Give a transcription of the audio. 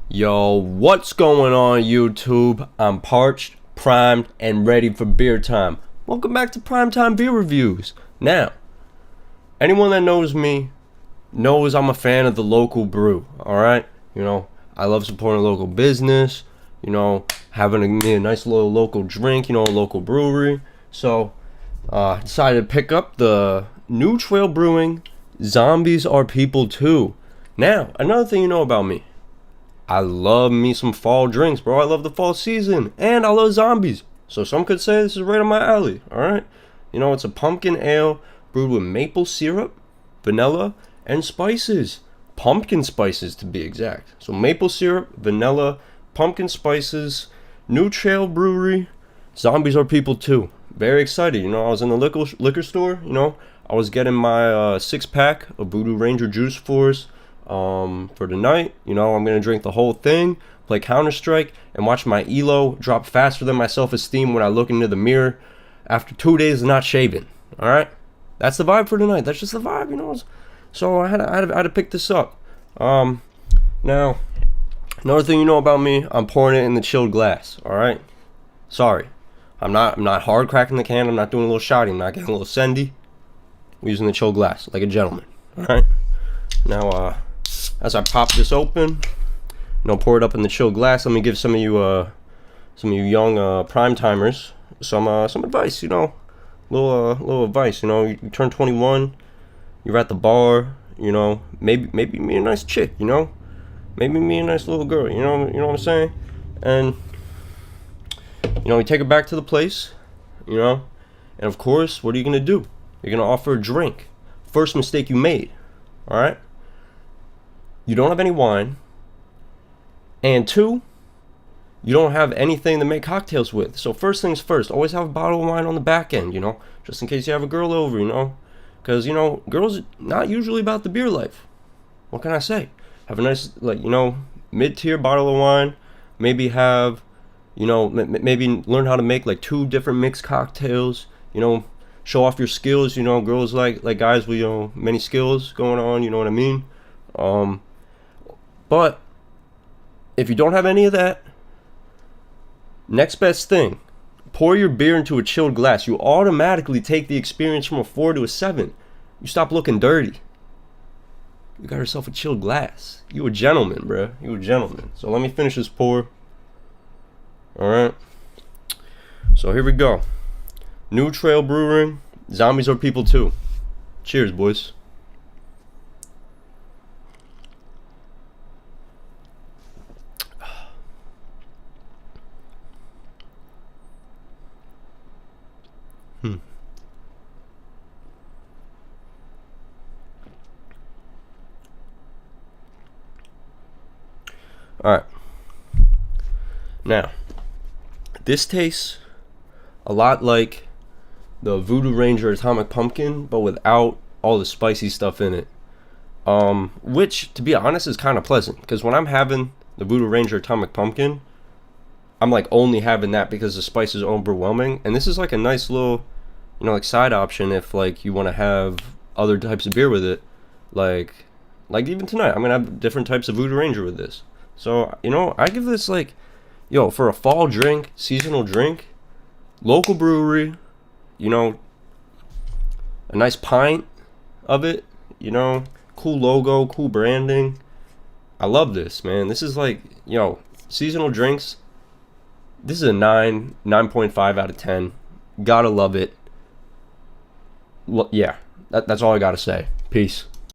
Yo, what's going on YouTube? I'm parched, primed, and ready for beer time. Welcome back to Primetime Beer Reviews. Now, anyone that knows me knows I'm a fan of the local brew, alright? I love supporting local business, having a nice little local drink, a local brewery. So, decided to pick up the New Trail Brewing Zombies Are People Too. Now, another thing you know about me. I love me some fall drinks, bro. I love the fall season, and I love zombies. So some could say this is right up my alley, alright? It's a pumpkin ale brewed with maple syrup, vanilla, and spices. Pumpkin spices, to be exact. So maple syrup, vanilla, pumpkin spices, New Trail Brewery, Zombies Are People Too. Very excited. I was in the liquor store, I was getting my 6-pack of Voodoo Ranger juice for the night. I'm gonna drink the whole thing, play Counter-Strike, and watch my elo drop faster than my self-esteem when I look into the mirror after 2 days of not shaving. Alright? That's the vibe for tonight. That's just the vibe, So I had to pick this up. Now, another thing you know about me, I'm pouring it in the chilled glass. Alright? Sorry. I'm not hard cracking the can, I'm not doing a little shotty, I'm not getting a little sendy. I'm using the chilled glass, like a gentleman. Alright? Now, as I pop this open, pour it up in the chilled glass. Let me give some of you young prime timers some advice. Little advice. You turn 21, you're at the bar. Maybe me a nice chick. Maybe me a nice little girl. You know what I'm saying? And you take her back to the place. And of course, what are you gonna do? You're gonna offer a drink. First mistake you made. All right. You don't have any wine, and 2, you don't have anything to make cocktails with. So first things first, always have a bottle of wine on the back end, just in case you have a girl over, because, girls not usually about the beer life. What can I say? Have a nice, mid-tier bottle of wine, maybe have, maybe learn how to make, 2 different mixed cocktails, show off your skills. Girls like guys with, many skills going on, you know what I mean? But if you don't have any of that, next best thing, pour your beer into a chilled glass. You automatically take the experience from a 4 to a 7. You stop looking dirty. You got yourself a chilled glass. You a gentleman, bruh. You a gentleman. So let me finish this pour. Alright. So here we go. New Trail Brewing. Zombies Are People Too. Cheers, boys. Alright. Now, this tastes a lot like the Voodoo Ranger Atomic Pumpkin, but without all the spicy stuff in it. Which, to be honest, is kind of pleasant. Because when I'm having the Voodoo Ranger Atomic Pumpkin, I'm only having that because the spice is overwhelming. And this is a nice little, side option if you want to have other types of beer with it. Like even tonight, I'm gonna have different types of Voodoo Ranger with this. So, I give this for a fall drink, seasonal drink, local brewery, a nice pint of it, cool logo, cool branding. I love this, man. This is seasonal drinks. This is a 9.5 out of 10. Gotta love it. Yeah, that's all I gotta say. Peace.